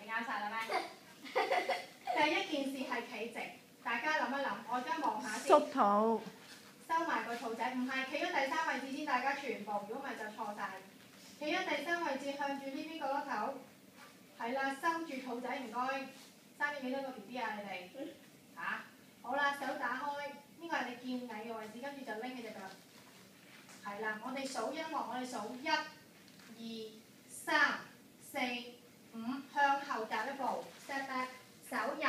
你啱晒啦咩？第一件事係企直，大家諗一諗，我而家望下先。縮肚。收埋個肚仔，唔係企咗第三位置先，大家全部，如果唔係就錯晒。企咗第三位置，向住呢邊角落頭，係啦，收住肚仔，唔該。生咗幾多個 B B 啊？你哋嚇？好啦，手打開，呢個係你見底嘅位置，跟住就拎起隻腳。係啦，我哋數音樂，我哋數1、2、3、4、5，向後踏一步 ，step back， 手入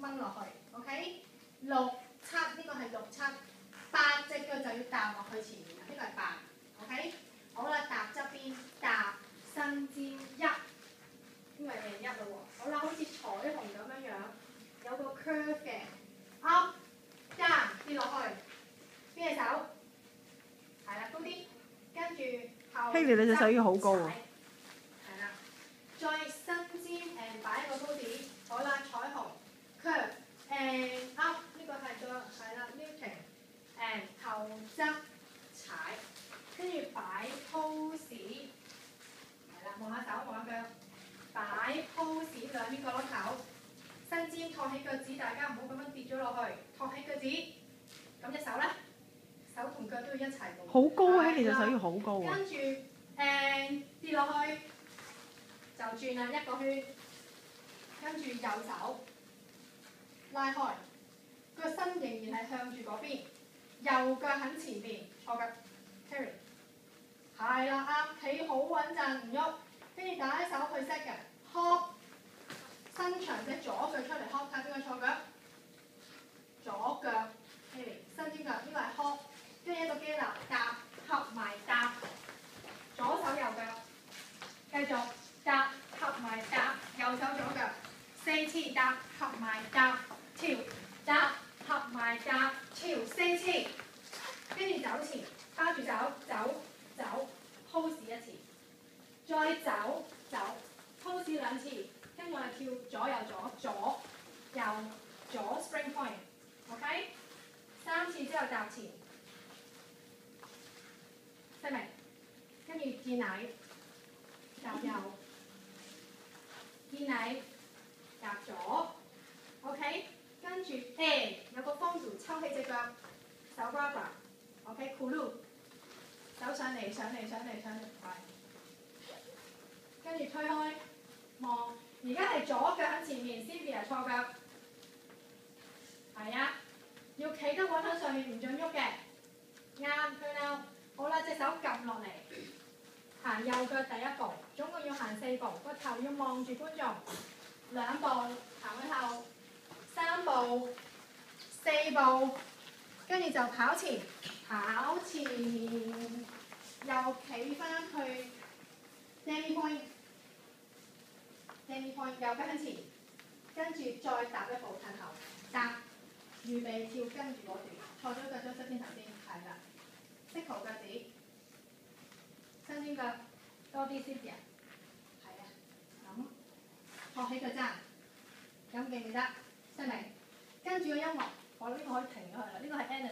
掹落去 ，OK？ 6、7，呢個係6、7。8隻腳就要踏落去前面啦，呢個係8 ，OK？ 好啦，踏側邊，踏伸尖1，因為你1啦喎。好啦，好似彩虹咁樣樣，有個 curve 嘅 ，up down 跌落去，邊隻手？係啦，高啲，跟住後。希利，你隻手已經好高喎。係啦，再伸尖誒擺一個 pose， 好啦，彩虹 curve and up， 呢個係個係啦 lifting。誒後側踩，跟住擺 pose， 係啦，望下手望下腳，擺 pose 兩邊角落頭，伸尖托起腳趾，大家唔好咁樣跌咗落去，托起腳趾，咁隻手咧，手同腳都要一齊動。好高啊！你隻手要好高啊！跟住跌落去，就轉啦一個圈，跟住右手拉開，個身仍然係向住嗰邊。右腳喺前邊，錯腳 carry， 係啦啱，企好穩陣唔喐，跟住打一手去 set 嘅 hop， 伸長隻左腳出嚟 hop， 睇邊個錯腳？左腳 carry， 伸尖腳，呢個係 hop， 跟住一個機立踏合埋踏，左手右腳，繼續踏合埋踏，右手左腳，4次踏合埋踏，跳踏。合埋踏，跳4次，跟住走前，包住手，走 pose 一次，再走 pose 兩次，跟住我哋跳左右左 spring point，OK？ 3次之後踏前，識明？跟住見矮，踏右，見矮，踏左 ，OK？跟住有個方條抽起隻腳，手 grabber，OK，cool， 手上嚟，跟住推開，望，而家係左腳喺前面 ，Sylvia 錯腳，係啊，要企得穩喺上面，唔準喐嘅，啱 turn out， 好啦，隻手撳落嚟，行右腳第一步，總共要行4步，個頭要望住觀眾，2步行去後。3步、4步，跟住就跑前，又企翻去 demi point， 右腳向前，跟住再踏一步褪後，踏，預備跳跟住嗰段，錯咗腳側邊頭先，係啦，識圖腳趾，伸尖腳，多啲 Sylvia， 係啊，咁，托起腳踭，咁記唔記得？識未？跟住個音樂，我呢個可以停咗佢啦，呢個係 Anna。